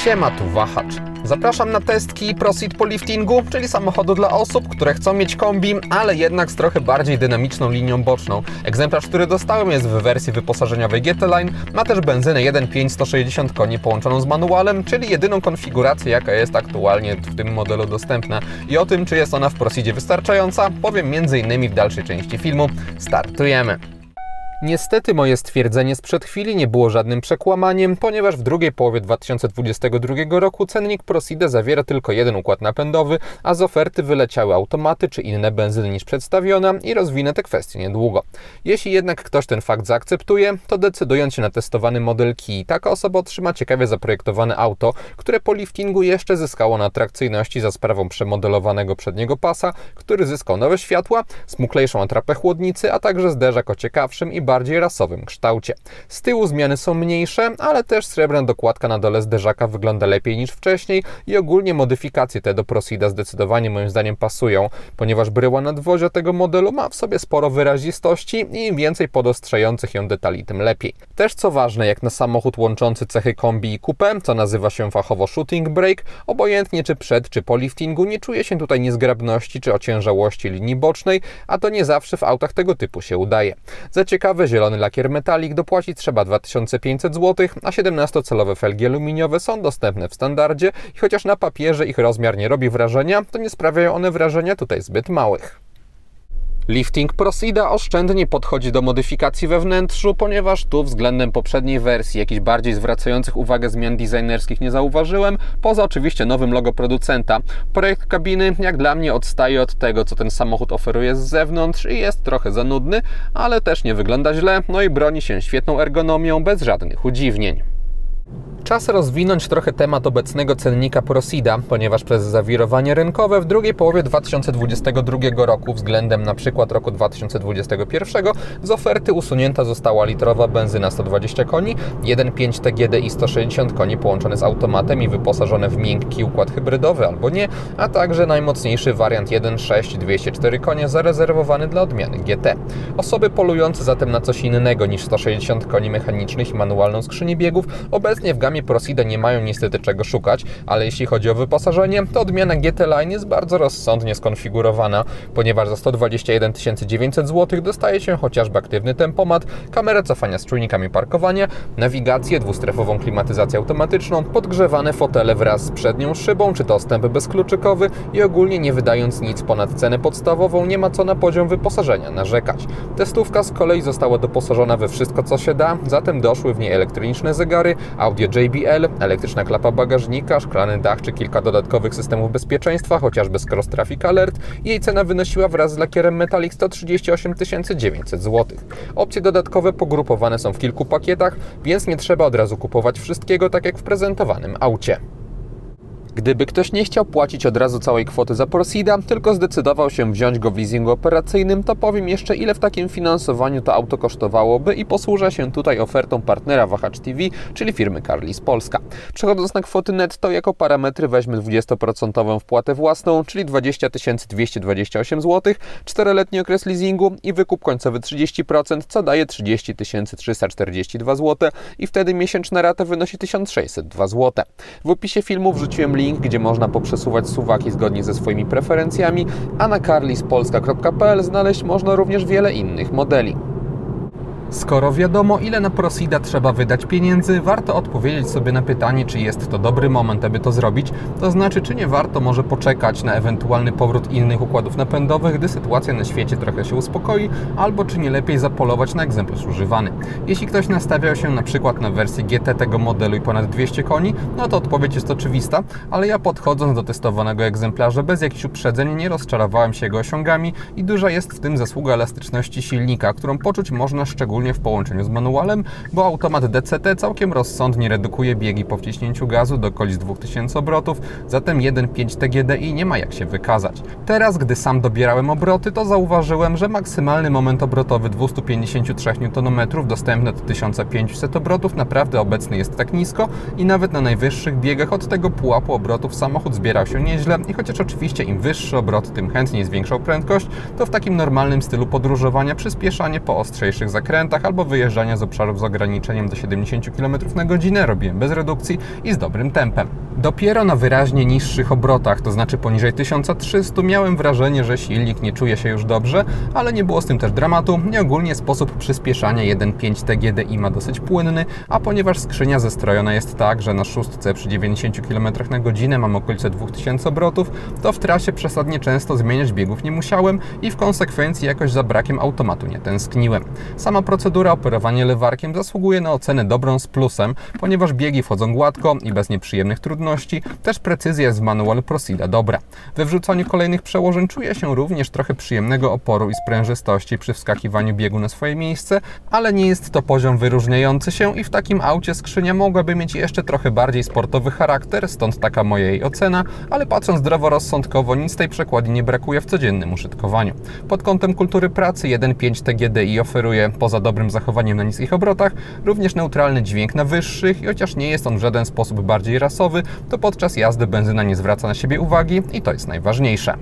Siema, tu Wahacz. Zapraszam na testki ProSeed po liftingu, czyli samochodu dla osób, które chcą mieć kombi, ale jednak z trochę bardziej dynamiczną linią boczną. Egzemplarz, który dostałem, jest w wersji wyposażeniowej GT Line, ma też benzynę 1.5 160 koni połączoną z manualem, czyli jedyną konfigurację, jaka jest aktualnie w tym modelu dostępna. I o tym, czy jest ona w ProSeedzie wystarczająca, powiem m.in. w dalszej części filmu. Startujemy! Niestety moje stwierdzenie sprzed chwili nie było żadnym przekłamaniem, ponieważ w drugiej połowie 2022 roku cennik ProSeeda zawiera tylko jeden układ napędowy, a z oferty wyleciały automaty czy inne benzyny niż przedstawiona i rozwinę te kwestie niedługo. Jeśli jednak ktoś ten fakt zaakceptuje, to decydując się na testowany model Kii, taka osoba otrzyma ciekawie zaprojektowane auto, które po liftingu jeszcze zyskało na atrakcyjności za sprawą przemodelowanego przedniego pasa, który zyskał nowe światła, smuklejszą atrapę chłodnicy, a także zderzak o ciekawszym i bardziej rasowym kształcie. Z tyłu zmiany są mniejsze, ale też srebrna dokładka na dole zderzaka wygląda lepiej niż wcześniej i ogólnie modyfikacje te do ProSeeda zdecydowanie moim zdaniem pasują, ponieważ bryła nadwozia tego modelu ma w sobie sporo wyrazistości i im więcej podostrzających ją detali, tym lepiej. Też co ważne, jak na samochód łączący cechy kombi i coupé, co nazywa się fachowo shooting brake, obojętnie czy przed, czy po liftingu, nie czuje się tutaj niezgrabności czy ociężałości linii bocznej, a to nie zawsze w autach tego typu się udaje. Za ciekawe, zielony lakier metalik dopłacić trzeba 2500 zł, a 17-calowe felgi aluminiowe są dostępne w standardzie i chociaż na papierze ich rozmiar nie robi wrażenia, to nie sprawiają one wrażenia tutaj zbyt małych. Lifting ProSeeda oszczędnie podchodzi do modyfikacji we wnętrzu, ponieważ tu względem poprzedniej wersji jakichś bardziej zwracających uwagę zmian designerskich nie zauważyłem, poza oczywiście nowym logo producenta. Projekt kabiny jak dla mnie odstaje od tego, co ten samochód oferuje z zewnątrz i jest trochę za nudny, ale też nie wygląda źle, no i broni się świetną ergonomią bez żadnych udziwnień. Czas rozwinąć trochę temat obecnego cennika ProSeeda, ponieważ przez zawirowanie rynkowe w drugiej połowie 2022 roku względem na przykład roku 2021 z oferty usunięta została litrowa benzyna 120 koni, 1.5 TGDI 160 koni połączone z automatem i wyposażone w miękki układ hybrydowy albo nie, a także najmocniejszy wariant 1.6 204 konie zarezerwowany dla odmiany GT. Osoby polujące zatem na coś innego niż 160 koni mechanicznych i manualną skrzynię biegów obecnie w gamie ProSeeda nie mają niestety czego szukać, ale jeśli chodzi o wyposażenie, to odmiana GT Line jest bardzo rozsądnie skonfigurowana, ponieważ za 121 900 zł dostaje się chociażby aktywny tempomat, kamerę cofania z czujnikami parkowania, nawigację, dwustrefową klimatyzację automatyczną, podgrzewane fotele wraz z przednią szybą, czy dostęp bezkluczykowy i ogólnie nie wydając nic ponad cenę podstawową, nie ma co na poziom wyposażenia narzekać. Testówka z kolei została doposażona we wszystko co się da, zatem doszły w niej elektroniczne zegary, audio JBL, elektryczna klapa bagażnika, szklany dach czy kilka dodatkowych systemów bezpieczeństwa, chociażby z Cross Traffic Alert. Jej cena wynosiła wraz z lakierem Metallic 138 900 zł. Opcje dodatkowe pogrupowane są w kilku pakietach, więc nie trzeba od razu kupować wszystkiego, tak jak w prezentowanym aucie. Gdyby ktoś nie chciał płacić od razu całej kwoty za ProSeeda, tylko zdecydował się wziąć go w leasingu operacyjnym, to powiem jeszcze, ile w takim finansowaniu to auto kosztowałoby i posłużę się tutaj ofertą partnera Wahacz TV, czyli firmy Carlis Polska. Przechodząc na kwoty netto, jako parametry weźmy 20% wpłatę własną, czyli 20 228 zł, 4-letni okres leasingu i wykup końcowy 30%, co daje 30 342 zł i wtedy miesięczna rata wynosi 1602 zł. W opisie filmu wrzuciłem link, gdzie można poprzesuwać suwaki zgodnie ze swoimi preferencjami, a na carlispolska.pl znaleźć można również wiele innych modeli. Skoro wiadomo, ile na ProSeeda trzeba wydać pieniędzy, warto odpowiedzieć sobie na pytanie, czy jest to dobry moment, aby to zrobić, to znaczy, czy nie warto może poczekać na ewentualny powrót innych układów napędowych, gdy sytuacja na świecie trochę się uspokoi, albo czy nie lepiej zapolować na egzemplarz używany. Jeśli ktoś nastawiał się na przykład na wersję GT tego modelu i ponad 200 koni, no to odpowiedź jest oczywista, ale ja podchodząc do testowanego egzemplarza bez jakichś uprzedzeń nie rozczarowałem się jego osiągami i duża jest w tym zasługa elastyczności silnika, którą poczuć można szczególnie w połączeniu z manualem, bo automat DCT całkiem rozsądnie redukuje biegi po wciśnięciu gazu do okolic 2000 obrotów, zatem 1.5 TGDI nie ma jak się wykazać. Teraz, gdy sam dobierałem obroty, to zauważyłem, że maksymalny moment obrotowy 253 Nm dostępny do 1500 obrotów naprawdę obecny jest tak nisko i nawet na najwyższych biegach od tego pułapu obrotów samochód zbierał się nieźle i chociaż oczywiście im wyższy obrot, tym chętniej zwiększał prędkość, to w takim normalnym stylu podróżowania przyspieszanie po ostrzejszych zakrętach skrętach albo wyjeżdżania z obszarów z ograniczeniem do 70 km na godzinę robiłem bez redukcji i z dobrym tempem. Dopiero na wyraźnie niższych obrotach, to znaczy poniżej 1300, miałem wrażenie, że silnik nie czuje się już dobrze, ale nie było z tym też dramatu i ogólnie sposób przyspieszania 1.5 TGDI ma dosyć płynny, a ponieważ skrzynia zestrojona jest tak, że na szóstce przy 90 km na godzinę mam okolice 2000 obrotów, to w trasie przesadnie często zmieniać biegów nie musiałem i w konsekwencji jakoś za brakiem automatu nie tęskniłem. Sama procedura operowania lewarkiem zasługuje na ocenę dobrą z plusem, ponieważ biegi wchodzą gładko i bez nieprzyjemnych trudności, też precyzja z manualu Prosida dobra. We wrzucaniu kolejnych przełożeń czuję się również trochę przyjemnego oporu i sprężystości przy wskakiwaniu biegu na swoje miejsce, ale nie jest to poziom wyróżniający się i w takim aucie skrzynia mogłaby mieć jeszcze trochę bardziej sportowy charakter, stąd taka moja jej ocena, ale patrząc zdroworozsądkowo nic tej przekładni nie brakuje w codziennym użytkowaniu. Pod kątem kultury pracy 1.5 TGDI oferuje, poza dobrym zachowaniem na niskich obrotach, również neutralny dźwięk na wyższych i chociaż nie jest on w żaden sposób bardziej rasowy, to podczas jazdy benzyna nie zwraca na siebie uwagi i to jest najważniejsze.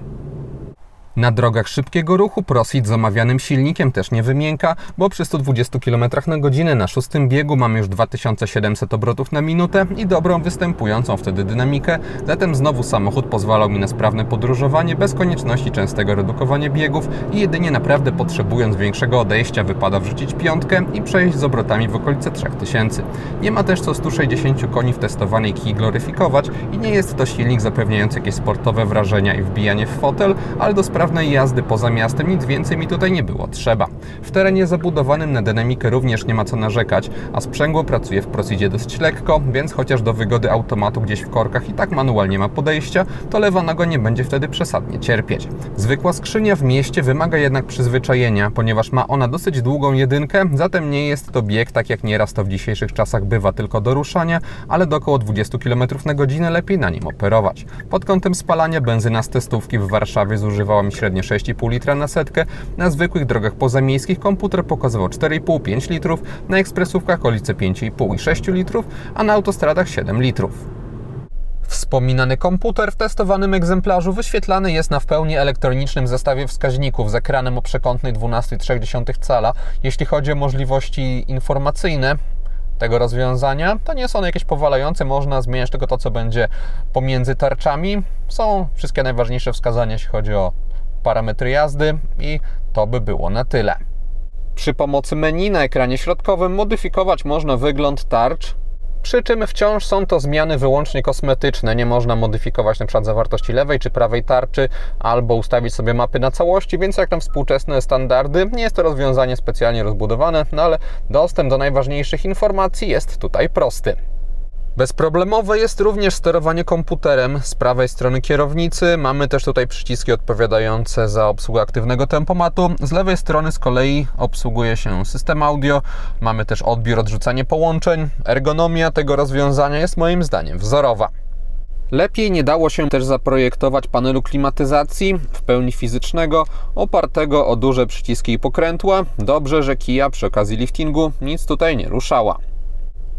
Na drogach szybkiego ruchu Prosid z omawianym silnikiem też nie wymięka, bo przy 120 km na godzinę na szóstym biegu mamy już 2700 obrotów na minutę i dobrą występującą wtedy dynamikę, zatem znowu samochód pozwalał mi na sprawne podróżowanie bez konieczności częstego redukowania biegów i jedynie naprawdę potrzebując większego odejścia wypada wrzucić piątkę i przejść z obrotami w okolice 3000. Nie ma też co 160 koni w testowanej Kii gloryfikować i nie jest to silnik zapewniający jakieś sportowe wrażenia i wbijanie w fotel, ale do sprawnej jazdy poza miastem nic więcej mi tutaj nie było trzeba. W terenie zabudowanym na dynamikę również nie ma co narzekać, a sprzęgło pracuje w Prosidzie dosyć lekko, więc chociaż do wygody automatu gdzieś w korkach i tak manualnie ma podejścia, to lewa noga nie będzie wtedy przesadnie cierpieć. Zwykła skrzynia w mieście wymaga jednak przyzwyczajenia, ponieważ ma ona dosyć długą jedynkę, zatem nie jest to bieg, tak jak nieraz to w dzisiejszych czasach bywa, tylko do ruszania, ale do około 20 km na godzinę lepiej na nim operować. Pod kątem spalania benzyna z testówki w Warszawie zużywała mi średnio 6,5 litra na setkę, na zwykłych drogach pozamiejskich komputer pokazywał 4,5-5 litrów, na ekspresówkach okolice 5,5 i 6 litrów, a na autostradach 7 litrów. Wspominany komputer w testowanym egzemplarzu wyświetlany jest na w pełni elektronicznym zestawie wskaźników z ekranem o przekątnej 12,3 cala. Jeśli chodzi o możliwości informacyjne tego rozwiązania, to nie są one jakieś powalające, można zmieniać tylko to, co będzie pomiędzy tarczami. Są wszystkie najważniejsze wskazania, jeśli chodzi o parametry jazdy i to by było na tyle. Przy pomocy menu na ekranie środkowym modyfikować można wygląd tarcz, przy czym wciąż są to zmiany wyłącznie kosmetyczne. Nie można modyfikować np. zawartości lewej czy prawej tarczy albo ustawić sobie mapy na całości, więc jak na współczesne standardy nie jest to rozwiązanie specjalnie rozbudowane, no ale dostęp do najważniejszych informacji jest tutaj prosty. Bezproblemowe jest również sterowanie komputerem z prawej strony kierownicy. Mamy też tutaj przyciski odpowiadające za obsługę aktywnego tempomatu. Z lewej strony z kolei obsługuje się system audio. Mamy też odbiór, odrzucanie połączeń. Ergonomia tego rozwiązania jest moim zdaniem wzorowa. Lepiej nie dało się też zaprojektować panelu klimatyzacji w pełni fizycznego, opartego o duże przyciski i pokrętła. Dobrze, że Kia przy okazji liftingu nic tutaj nie ruszała.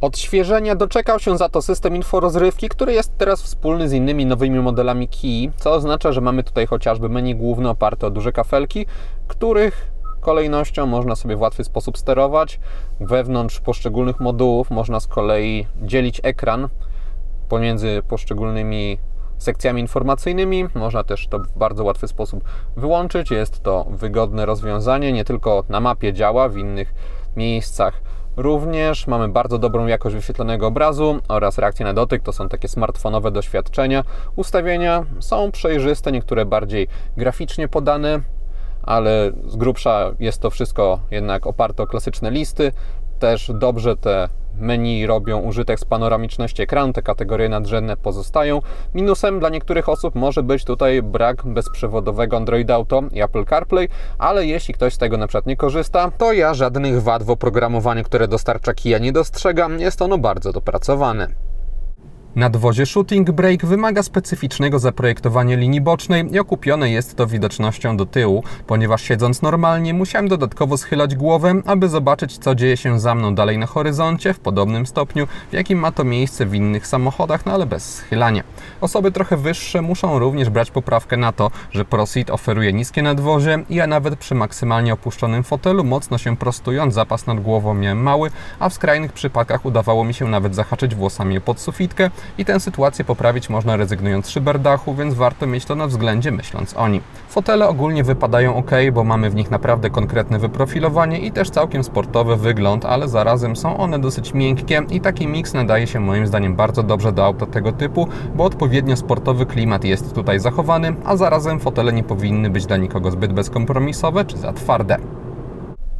Odświeżenia doczekał się za to system inforozrywki, który jest teraz wspólny z innymi nowymi modelami Kii, co oznacza, że mamy tutaj chociażby menu główne oparte o duże kafelki, których kolejnością można sobie w łatwy sposób sterować. Wewnątrz poszczególnych modułów można z kolei dzielić ekran pomiędzy poszczególnymi sekcjami informacyjnymi. Można też to w bardzo łatwy sposób wyłączyć. Jest to wygodne rozwiązanie, nie tylko na mapie działa, w innych miejscach również. Mamy bardzo dobrą jakość wyświetlonego obrazu oraz reakcję na dotyk. To są takie smartfonowe doświadczenia. Ustawienia są przejrzyste, niektóre bardziej graficznie podane, ale z grubsza jest to wszystko jednak oparte o klasyczne listy. Też dobrze te menu robią użytek z panoramiczności ekranu, te kategorie nadrzędne pozostają. Minusem dla niektórych osób może być tutaj brak bezprzewodowego Android Auto i Apple CarPlay, ale jeśli ktoś z tego na przykład nie korzysta, to ja żadnych wad w oprogramowaniu, które dostarcza Kia, nie dostrzegam. Jest ono bardzo dopracowane. Nadwozie Shooting Brake wymaga specyficznego zaprojektowania linii bocznej i okupione jest to widocznością do tyłu, ponieważ siedząc normalnie musiałem dodatkowo schylać głowę, aby zobaczyć, co dzieje się za mną dalej na horyzoncie w podobnym stopniu, w jakim ma to miejsce w innych samochodach, no ale bez schylania. Osoby trochę wyższe muszą również brać poprawkę na to, że ProSeat oferuje niskie nadwozie i ja nawet przy maksymalnie opuszczonym fotelu, mocno się prostując, zapas nad głową miałem mały, a w skrajnych przypadkach udawało mi się nawet zahaczyć włosami o podsufitkę i tę sytuację poprawić można rezygnując z szyber dachu, więc warto mieć to na względzie myśląc o nim. Fotele ogólnie wypadają ok, bo mamy w nich naprawdę konkretne wyprofilowanie i też całkiem sportowy wygląd, ale zarazem są one dosyć miękkie i taki miks nadaje się moim zdaniem bardzo dobrze do auta tego typu, bo odpowiednio sportowy klimat jest tutaj zachowany, a zarazem fotele nie powinny być dla nikogo zbyt bezkompromisowe czy za twarde.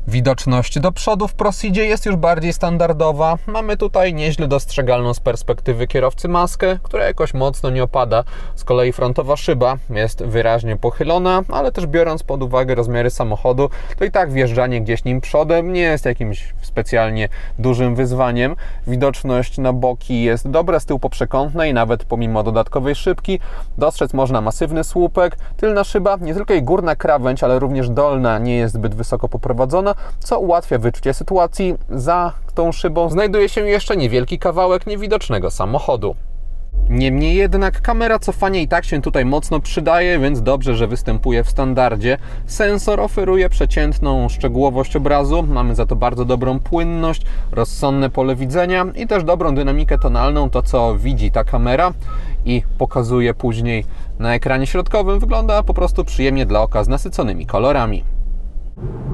Widoczność do przodu w ProSeedzie jest już bardziej standardowa. Mamy tutaj nieźle dostrzegalną z perspektywy kierowcy maskę, która jakoś mocno nie opada. Z kolei frontowa szyba jest wyraźnie pochylona, ale też biorąc pod uwagę rozmiary samochodu, to i tak wjeżdżanie gdzieś nim przodem nie jest jakimś specjalnie dużym wyzwaniem. Widoczność na boki jest dobra, z tyłu poprzekątnej, nawet pomimo dodatkowej szybki. Dostrzec można masywny słupek. Tylna szyba, nie tylko jej górna krawędź, ale również dolna nie jest zbyt wysoko poprowadzona, co ułatwia wyczucie sytuacji. Za tą szybą znajduje się jeszcze niewielki kawałek niewidocznego samochodu. Niemniej jednak kamera cofania i tak się tutaj mocno przydaje, więc dobrze, że występuje w standardzie. Sensor oferuje przeciętną szczegółowość obrazu, mamy za to bardzo dobrą płynność, rozsądne pole widzenia i też dobrą dynamikę tonalną. To, co widzi ta kamera i pokazuje później na ekranie środkowym, wygląda po prostu przyjemnie dla oka z nasyconymi kolorami.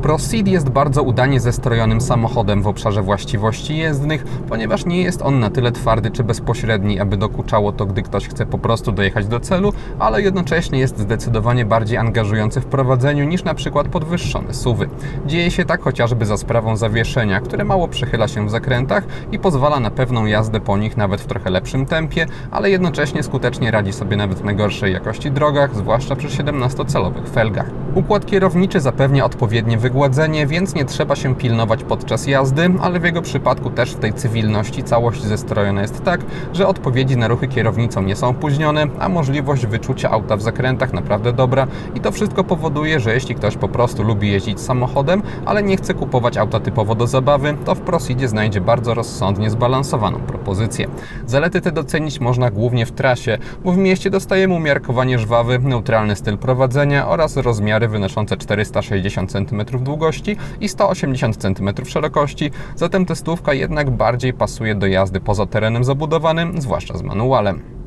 ProSeat jest bardzo udanie zestrojonym samochodem w obszarze właściwości jezdnych, ponieważ nie jest on na tyle twardy czy bezpośredni, aby dokuczało to, gdy ktoś chce po prostu dojechać do celu, ale jednocześnie jest zdecydowanie bardziej angażujący w prowadzeniu niż na przykład podwyższone SUV-y. Dzieje się tak chociażby za sprawą zawieszenia, które mało przechyla się w zakrętach i pozwala na pewną jazdę po nich nawet w trochę lepszym tempie, ale jednocześnie skutecznie radzi sobie nawet na gorszej jakości drogach, zwłaszcza przy 17-calowych felgach. Układ kierowniczy zapewnia odpowiednie wygładzenie, więc nie trzeba się pilnować podczas jazdy, ale w jego przypadku też w tej cywilności całość zestrojona jest tak, że odpowiedzi na ruchy kierownicą nie są opóźnione, a możliwość wyczucia auta w zakrętach naprawdę dobra i to wszystko powoduje, że jeśli ktoś po prostu lubi jeździć samochodem, ale nie chce kupować auta typowo do zabawy, to w ProSeadzie znajdzie bardzo rozsądnie zbalansowaną propozycję. Zalety te docenić można głównie w trasie, bo w mieście dostajemy umiarkowanie żwawy, neutralny styl prowadzenia oraz rozmiary wynoszące 460 cm długości i 180 cm szerokości, zatem testówka jednak bardziej pasuje do jazdy poza terenem zabudowanym, zwłaszcza z manualem.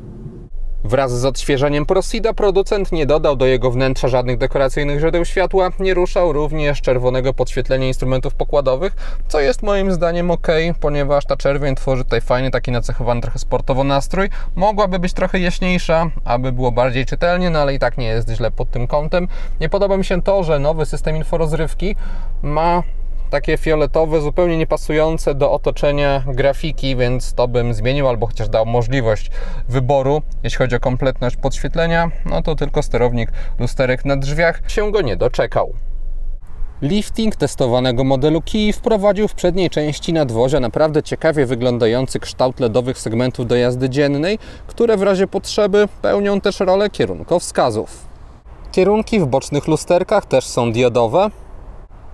Wraz z odświeżeniem ProSeada producent nie dodał do jego wnętrza żadnych dekoracyjnych źródeł światła, nie ruszał również czerwonego podświetlenia instrumentów pokładowych, co jest moim zdaniem ok, ponieważ ta czerwień tworzy tutaj fajny, taki nacechowany trochę sportowo nastrój. Mogłaby być trochę jaśniejsza, aby było bardziej czytelnie, no ale i tak nie jest źle pod tym kątem. Nie podoba mi się to, że nowy system inforozrywki ma takie fioletowe, zupełnie niepasujące do otoczenia grafiki, więc to bym zmienił albo chociaż dał możliwość wyboru. Jeśli chodzi o kompletność podświetlenia, no to tylko sterownik lusterek na drzwiach się go nie doczekał. Lifting testowanego modelu Kii wprowadził w przedniej części nadwozia naprawdę ciekawie wyglądający kształt LEDowych segmentów do jazdy dziennej, które w razie potrzeby pełnią też rolę kierunkowskazów. Kierunki w bocznych lusterkach też są diodowe.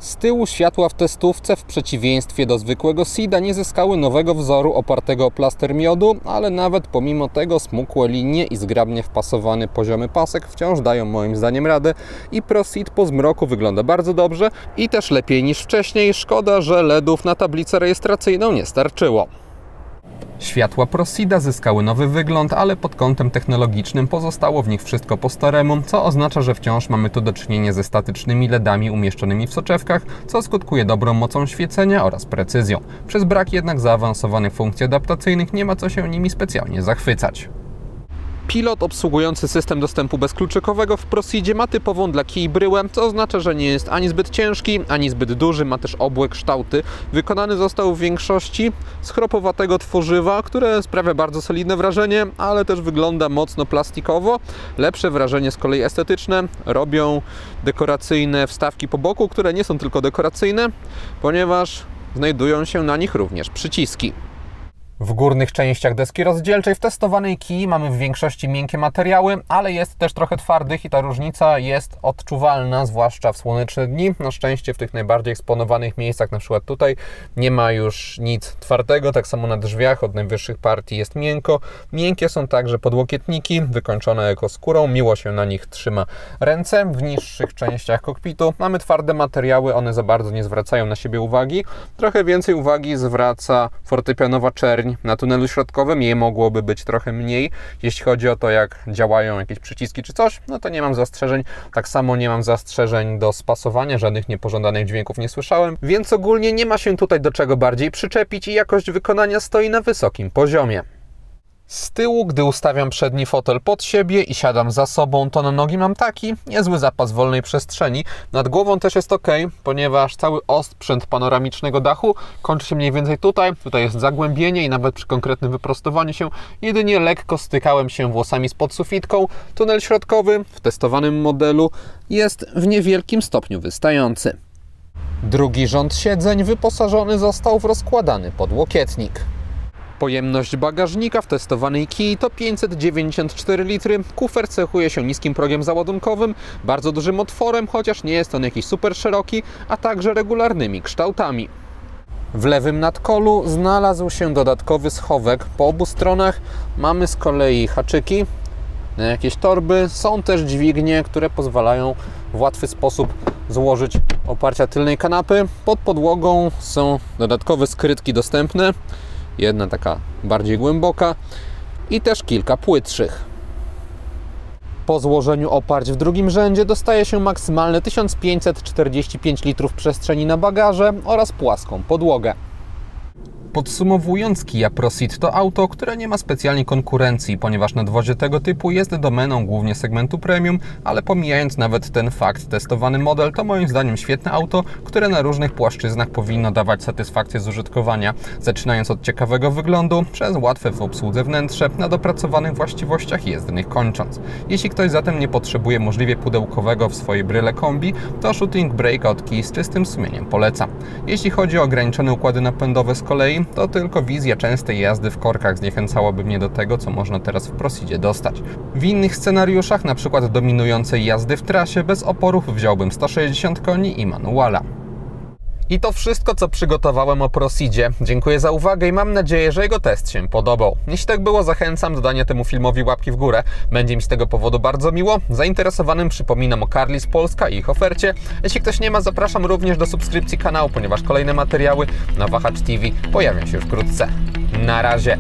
Z tyłu światła w testówce, w przeciwieństwie do zwykłego Seada, nie zyskały nowego wzoru opartego o plaster miodu, ale nawet pomimo tego smukłe linie i zgrabnie wpasowany poziomy pasek wciąż dają moim zdaniem radę i ProSeat po zmroku wygląda bardzo dobrze i też lepiej niż wcześniej. Szkoda, że LEDów na tablicę rejestracyjną nie starczyło. Światła ProSeada zyskały nowy wygląd, ale pod kątem technologicznym pozostało w nich wszystko po staremu, co oznacza, że wciąż mamy tu do czynienia ze statycznymi LEDami umieszczonymi w soczewkach, co skutkuje dobrą mocą świecenia oraz precyzją. Przez brak jednak zaawansowanych funkcji adaptacyjnych nie ma co się nimi specjalnie zachwycać. Pilot obsługujący system dostępu bezkluczykowego w ProSeadzie ma typową dla Kii bryłę, co oznacza, że nie jest ani zbyt ciężki, ani zbyt duży, ma też obłe kształty. Wykonany został w większości z chropowatego tworzywa, które sprawia bardzo solidne wrażenie, ale też wygląda mocno plastikowo. Lepsze wrażenie z kolei estetyczne robią dekoracyjne wstawki po boku, które nie są tylko dekoracyjne, ponieważ znajdują się na nich również przyciski. W górnych częściach deski rozdzielczej w testowanej Kii mamy w większości miękkie materiały, ale jest też trochę twardych i ta różnica jest odczuwalna, zwłaszcza w słoneczne dni. Na szczęście w tych najbardziej eksponowanych miejscach, na przykład tutaj, nie ma już nic twardego, tak samo na drzwiach od najwyższych partii jest miękko. Miękkie są także podłokietniki, wykończone ekoskórą, miło się na nich trzyma ręce. W niższych częściach kokpitu mamy twarde materiały, one za bardzo nie zwracają na siebie uwagi. Trochę więcej uwagi zwraca fortepianowa czerń na tunelu środkowym, jej mogłoby być trochę mniej. Jeśli chodzi o to, jak działają jakieś przyciski czy coś, no to nie mam zastrzeżeń. Tak samo nie mam zastrzeżeń do spasowania, żadnych niepożądanych dźwięków nie słyszałem, więc ogólnie nie ma się tutaj do czego bardziej przyczepić i jakość wykonania stoi na wysokim poziomie. Z tyłu, gdy ustawiam przedni fotel pod siebie i siadam za sobą, to na nogi mam taki niezły zapas wolnej przestrzeni. Nad głową też jest ok, ponieważ cały osprzęt panoramicznego dachu kończy się mniej więcej tutaj. Tutaj jest zagłębienie i nawet przy konkretnym wyprostowaniu się jedynie lekko stykałem się włosami z podsufitką. Tunel środkowy w testowanym modelu jest w niewielkim stopniu wystający. Drugi rząd siedzeń wyposażony został w rozkładany podłokietnik. Pojemność bagażnika w testowanej Kii to 594 litry. Kufer cechuje się niskim progiem załadunkowym, bardzo dużym otworem, chociaż nie jest on jakiś super szeroki, a także regularnymi kształtami. W lewym nadkolu znalazł się dodatkowy schowek. Po obu stronach mamy z kolei haczyki na jakieś torby. Są też dźwignie, które pozwalają w łatwy sposób złożyć oparcia tylnej kanapy. Pod podłogą są dodatkowe skrytki dostępne. Jedna taka bardziej głęboka i też kilka płytszych. Po złożeniu oparć w drugim rzędzie dostaje się maksymalne 1545 litrów przestrzeni na bagaże oraz płaską podłogę. Podsumowując, Kia Proceed to auto, które nie ma specjalnie konkurencji, ponieważ nadwozie tego typu jest domeną głównie segmentu premium, ale pomijając nawet ten fakt, testowany model to moim zdaniem świetne auto, które na różnych płaszczyznach powinno dawać satysfakcję z użytkowania, zaczynając od ciekawego wyglądu, przez łatwe w obsłudze wnętrze, na dopracowanych właściwościach jezdnych kończąc. Jeśli ktoś zatem nie potrzebuje możliwie pudełkowego w swojej bryle kombi, to Shooting Brake od Kii z czystym sumieniem polecam. Jeśli chodzi o ograniczone układy napędowe z kolei, to tylko wizja częstej jazdy w korkach zniechęcałaby mnie do tego, co można teraz w Proceedzie dostać. W innych scenariuszach, na przykład dominującej jazdy w trasie, bez oporów wziąłbym 160 koni i manuala. I to wszystko, co przygotowałem o Proceedzie. Dziękuję za uwagę i mam nadzieję, że jego test się podobał. Jeśli tak było, zachęcam do dania temu filmowi łapki w górę. Będzie mi z tego powodu bardzo miło. Zainteresowanym przypominam o Carlis Polska i ich ofercie. Jeśli ktoś nie ma, zapraszam również do subskrypcji kanału, ponieważ kolejne materiały na Wahacz TV pojawią się wkrótce. Na razie!